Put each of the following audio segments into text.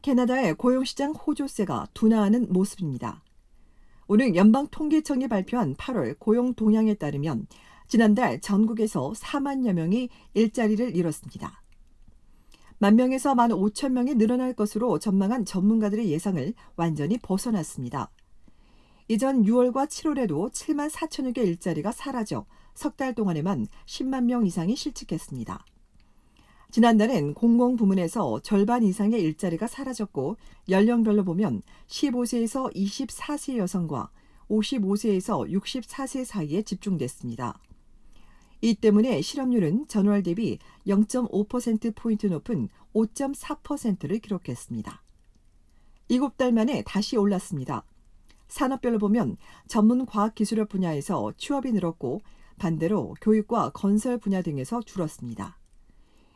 캐나다의 고용시장 호조세가 둔화하는 모습입니다. 오늘 연방통계청이 발표한 8월 고용 동향에 따르면 지난달 전국에서 4만여 명이 일자리를 잃었습니다. 10,000명에서 15,000명이 늘어날 것으로 전망한 전문가들의 예상을 완전히 벗어났습니다. 이전 6월과 7월에도 7만 4천여 개 일자리가 사라져 석 달 동안에만 10만 명 이상이 실직했습니다. 지난달엔 공공부문에서 절반 이상의 일자리가 사라졌고 연령별로 보면 15세에서 24세 여성과 55세에서 64세 사이에 집중됐습니다. 이 때문에 실업률은 전월 대비 0.5%포인트 높은 5.4%를 기록했습니다. 7달 만에 다시 올랐습니다. 산업별로 보면 전문 과학기술업 분야에서 취업이 늘었고 반대로 교육과 건설 분야 등에서 줄었습니다.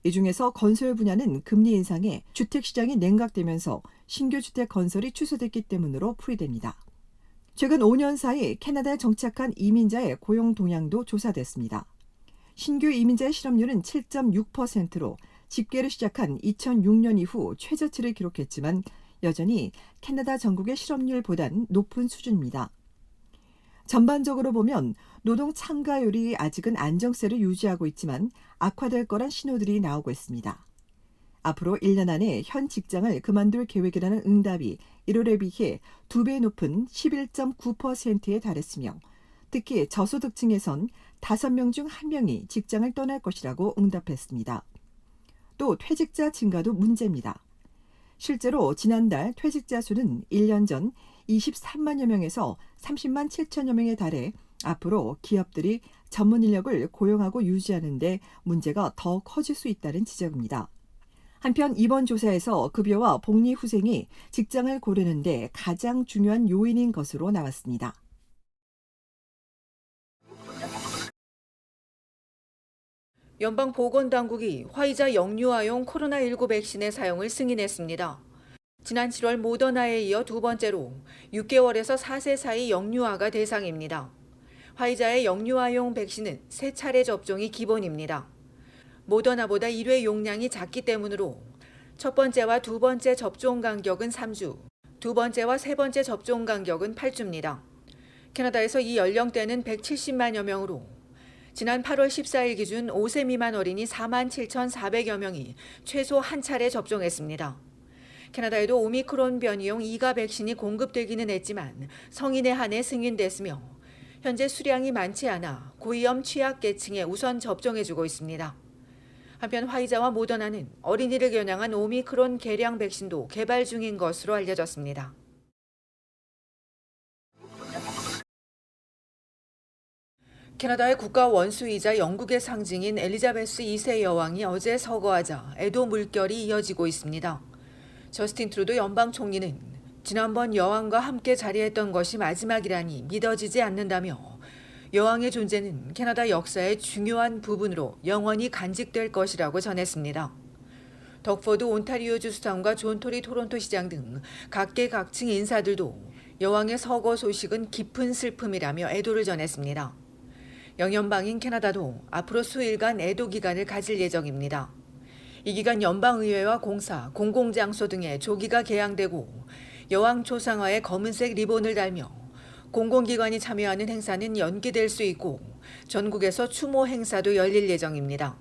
이 중에서 건설 분야는 금리 인상에 주택시장이 냉각되면서 신규 주택 건설이 취소됐기 때문으로 풀이됩니다. 최근 5년 사이 캐나다에 정착한 이민자의 고용 동향도 조사됐습니다. 신규 이민자의 실업률은 7.6%로 집계를 시작한 2006년 이후 최저치를 기록했지만 여전히 캐나다 전국의 실업률보단 높은 수준입니다. 전반적으로 보면 노동 참가율이 아직은 안정세를 유지하고 있지만 악화될 거란 신호들이 나오고 있습니다. 앞으로 1년 안에 현 직장을 그만둘 계획이라는 응답이 1월에 비해 2배 높은 11.9%에 달했으며 특히 저소득층에선 5명 중 1명이 직장을 떠날 것이라고 응답했습니다. 또 퇴직자 증가도 문제입니다. 실제로 지난달 퇴직자 수는 1년 전 23만여 명에서 30만 7천여 명에 달해 앞으로 기업들이 전문 인력을 고용하고 유지하는 데 문제가 더 커질 수 있다는 지적입니다. 한편 이번 조사에서 급여와 복리 후생이 직장을 고르는 데 가장 중요한 요인인 것으로 나왔습니다. 연방보건당국이 화이자 영유아용 코로나19 백신의 사용을 승인했습니다. 지난 7월 모더나에 이어 두 번째로 6개월에서 4세 사이 영유아가 대상입니다. 화이자의 영유아용 백신은 3차례 접종이 기본입니다. 모더나보다 1회 용량이 작기 때문으로 첫 번째와 두 번째 접종 간격은 3주, 두 번째와 세 번째 접종 간격은 8주입니다. 캐나다에서 이 연령대는 170만여 명으로 지난 8월 14일 기준 5세 미만 어린이 47,400여 명이 최소 한 차례 접종했습니다. 캐나다에도 오미크론 변이용 2가 백신이 공급되기는 했지만 성인에 한해 승인됐으며 현재 수량이 많지 않아 고위험 취약계층에 우선 접종해주고 있습니다. 한편 화이자와 모더나는 어린이를 겨냥한 오미크론 개량 백신도 개발 중인 것으로 알려졌습니다. 캐나다의 국가 원수이자 영국의 상징인 엘리자베스 2세 여왕이 어제 서거하자 애도 물결이 이어지고 있습니다. 저스틴 트루도 연방 총리는 지난번 여왕과 함께 자리했던 것이 마지막이라니 믿어지지 않는다며 여왕의 존재는 캐나다 역사의 중요한 부분으로 영원히 간직될 것이라고 전했습니다. 덕포드 온타리오주 수상과 존 토리 토론토 시장 등 각계각층 인사들도 여왕의 서거 소식은 깊은 슬픔이라며 애도를 전했습니다. 영연방인 캐나다도 앞으로 수일간 애도 기간을 가질 예정입니다. 이 기간 연방의회와 공사, 공공장소 등의 조기가 개항되고 여왕 초상화에 검은색 리본을 달며 공공기관이 참여하는 행사는 연기될 수 있고 전국에서 추모 행사도 열릴 예정입니다.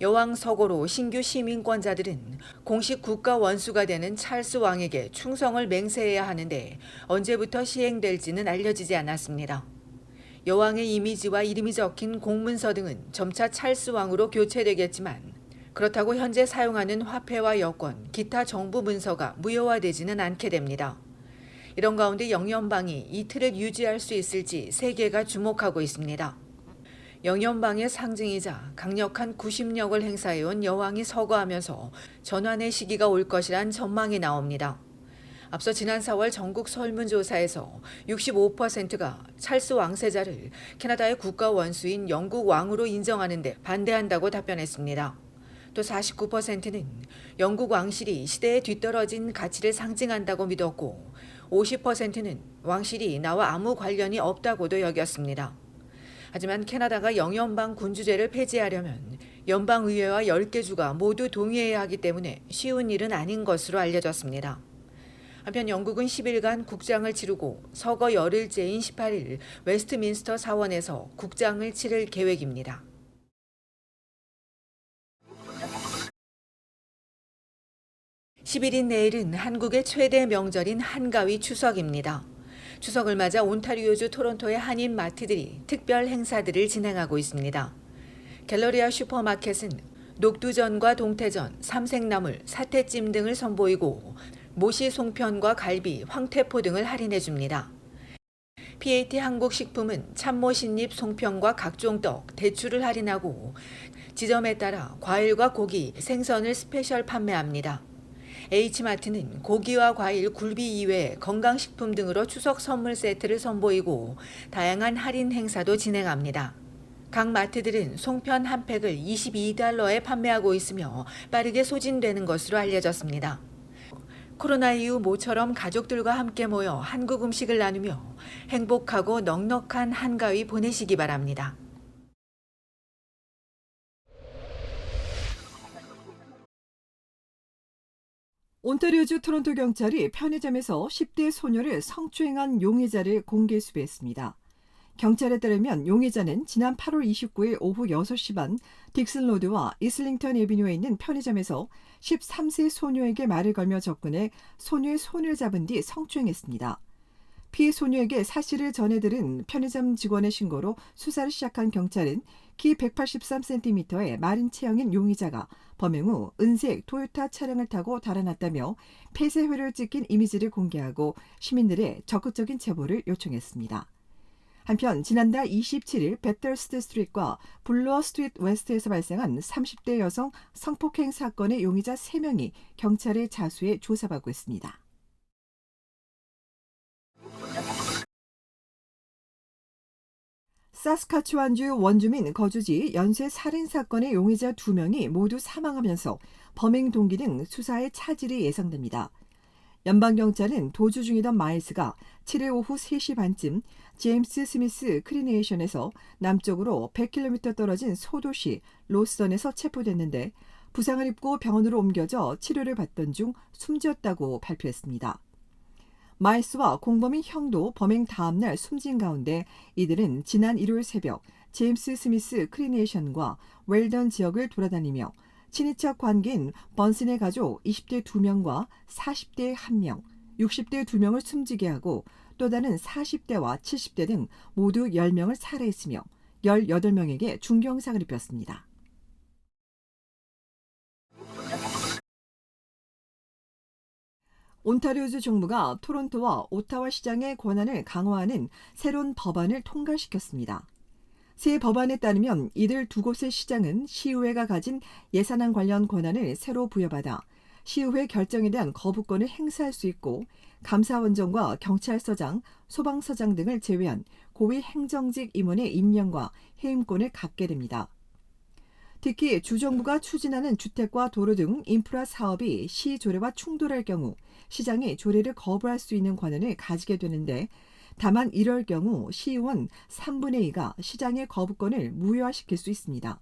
여왕 서거로 신규 시민권자들은 공식 국가 원수가 되는 찰스 왕에게 충성을 맹세해야 하는데 언제부터 시행될지는 알려지지 않았습니다. 여왕의 이미지와 이름이 적힌 공문서 등은 점차 찰스 왕으로 교체되겠지만 그렇다고 현재 사용하는 화폐와 여권, 기타 정부 문서가 무효화되지는 않게 됩니다. 이런 가운데 영연방이 이 틀을 유지할 수 있을지 세계가 주목하고 있습니다. 영연방의 상징이자 강력한 구심력을 행사해온 여왕이 서거하면서 전환의 시기가 올 것이란 전망이 나옵니다. 앞서 지난 4월 전국 설문조사에서 65%가 찰스 왕세자를 캐나다의 국가 원수인 영국 왕으로 인정하는 데 반대한다고 답변했습니다. 또 49%는 영국 왕실이 시대에 뒤떨어진 가치를 상징한다고 믿었고 50%는 왕실이 나와 아무 관련이 없다고도 여겼습니다. 하지만 캐나다가 영연방 군주제를 폐지하려면 연방의회와 10개 주가 모두 동의해야 하기 때문에 쉬운 일은 아닌 것으로 알려졌습니다. 한편 영국은 10일간 국장을 치르고 서거 열흘째인 18일 웨스트민스터 사원에서 국장을 치를 계획입니다. (10일인) 내일은 한국의 최대 명절인 한가위 추석입니다. 추석을 맞아 온타리오주 토론토의 한인 마트들이 특별 행사들을 진행하고 있습니다. 갤러리아 슈퍼마켓은 녹두전과 동태전, 삼색나물, 사태찜 등을 선보이고 모시 송편과 갈비, 황태포 등을 할인해 줍니다. PAT 한국식품은 참모 신잎 송편과 각종 떡, 대추를 할인하고 지점에 따라 과일과 고기, 생선을 스페셜 판매합니다. H마트는 고기와 과일, 굴비 이외에 건강식품 등으로 추석 선물 세트를 선보이고 다양한 할인 행사도 진행합니다. 각 마트들은 송편 한 팩을 $22에 판매하고 있으며 빠르게 소진되는 것으로 알려졌습니다. 코로나 이후 모처럼 가족들과 함께 모여 한국 음식을 나누며 행복하고 넉넉한 한가위 보내시기 바랍니다. 온타리오주 토론토 경찰이 편의점에서 10대 소녀를 성추행한 용의자를 공개 수배했습니다. 경찰에 따르면 용의자는 지난 8월 29일 오후 6시 반 딕슨 로드와 이슬링턴 애비뉴에 있는 편의점에서 13세 소녀에게 말을 걸며 접근해 소녀의 손을 잡은 뒤 성추행했습니다. 피해 소녀에게 사실을 전해들은 편의점 직원의 신고로 수사를 시작한 경찰은 키 183cm의 마른 체형인 용의자가 범행 후 은색 토요타 차량을 타고 달아났다며 폐쇄회를 찍힌 이미지를 공개하고 시민들의 적극적인 제보를 요청했습니다. 한편 지난달 27일 베털스트 스트리트과 블루어 스트리트 웨스트에서 발생한 30대 여성 성폭행 사건의 용의자 3명이 경찰의 자수에 조사받고 있습니다. 사스카추완주 원주민 거주지 연쇄 살인 사건의 용의자 2명이 모두 사망하면서 범행 동기 등 수사에 차질이 예상됩니다. 연방경찰은 도주 중이던 마일스가 7일 오후 3시 반쯤 제임스 스미스 크리네이션에서 남쪽으로 100km 떨어진 소도시 로스던에서 체포됐는데 부상을 입고 병원으로 옮겨져 치료를 받던 중 숨졌다고 발표했습니다. 마일스와 공범인 형도 범행 다음날 숨진 가운데 이들은 지난 일요일 새벽 제임스 스미스 크리네이션과 웰던 지역을 돌아다니며 친인척 관계인 번슨의 가족 20대 2명과 40대 1명, 60대 2명을 숨지게 하고 또 다른 40대와 70대 등 모두 10명을 살해했으며 18명에게 중경상을 입혔습니다. 온타리오주 정부가 토론토와 오타와 시장의 권한을 강화하는 새로운 법안을 통과시켰습니다. 새 법안에 따르면 이들 두 곳의 시장은 시의회가 가진 예산안 관련 권한을 새로 부여받아 시의회 결정에 대한 거부권을 행사할 수 있고 감사원장과 경찰서장, 소방서장 등을 제외한 고위 행정직 임원의 임명과 해임권을 갖게 됩니다. 특히 주정부가 추진하는 주택과 도로 등 인프라 사업이 시 조례와 충돌할 경우 시장이 조례를 거부할 수 있는 권한을 가지게 되는데 다만 이럴 경우 시의원 3분의 2가 시장의 거부권을 무효화시킬 수 있습니다.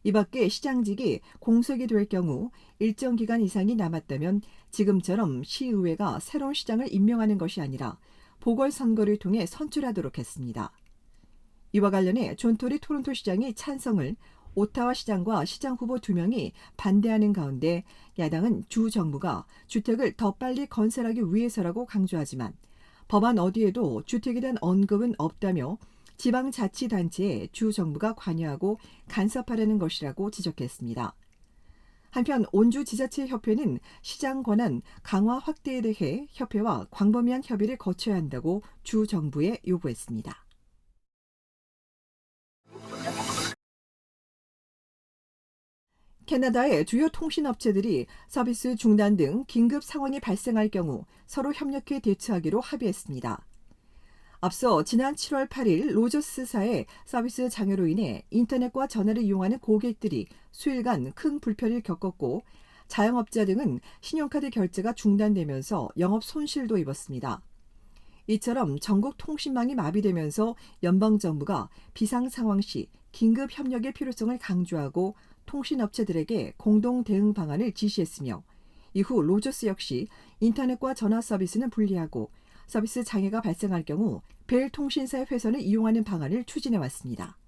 이 밖에 시장직이 공석이 될 경우 일정 기간 이상이 남았다면 지금처럼 시의회가 새로운 시장을 임명하는 것이 아니라 보궐선거를 통해 선출하도록 했습니다. 이와 관련해 존 토리 토론토 시장이 찬성을 오타와 시장과 시장 후보 2명이 반대하는 가운데 야당은 주 정부가 주택을 더 빨리 건설하기 위해서라고 강조하지만 법안 어디에도 주택에 대한 언급은 없다며 지방자치단체에 주 정부가 관여하고 간섭하려는 것이라고 지적했습니다. 한편 온주지자체협회는 시장 권한 강화 확대에 대해 협회와 광범위한 협의를 거쳐야 한다고 주 정부에 요구했습니다. 캐나다의 주요 통신업체들이 서비스 중단 등 긴급 상황이 발생할 경우 서로 협력해 대처하기로 합의했습니다. 앞서 지난 7월 8일 로저스사의 서비스 장애로 인해 인터넷과 전화를 이용하는 고객들이 수일간 큰 불편을 겪었고 자영업자 등은 신용카드 결제가 중단되면서 영업 손실도 입었습니다. 이처럼 전국 통신망이 마비되면서 연방정부가 비상 상황 시 긴급 협력의 필요성을 강조하고 통신업체들에게 공동 대응 방안을 지시했으며 이후 로저스 역시 인터넷과 전화 서비스는 분리하고 서비스 장애가 발생할 경우 벨 통신사의 회선을 이용하는 방안을 추진해 왔습니다.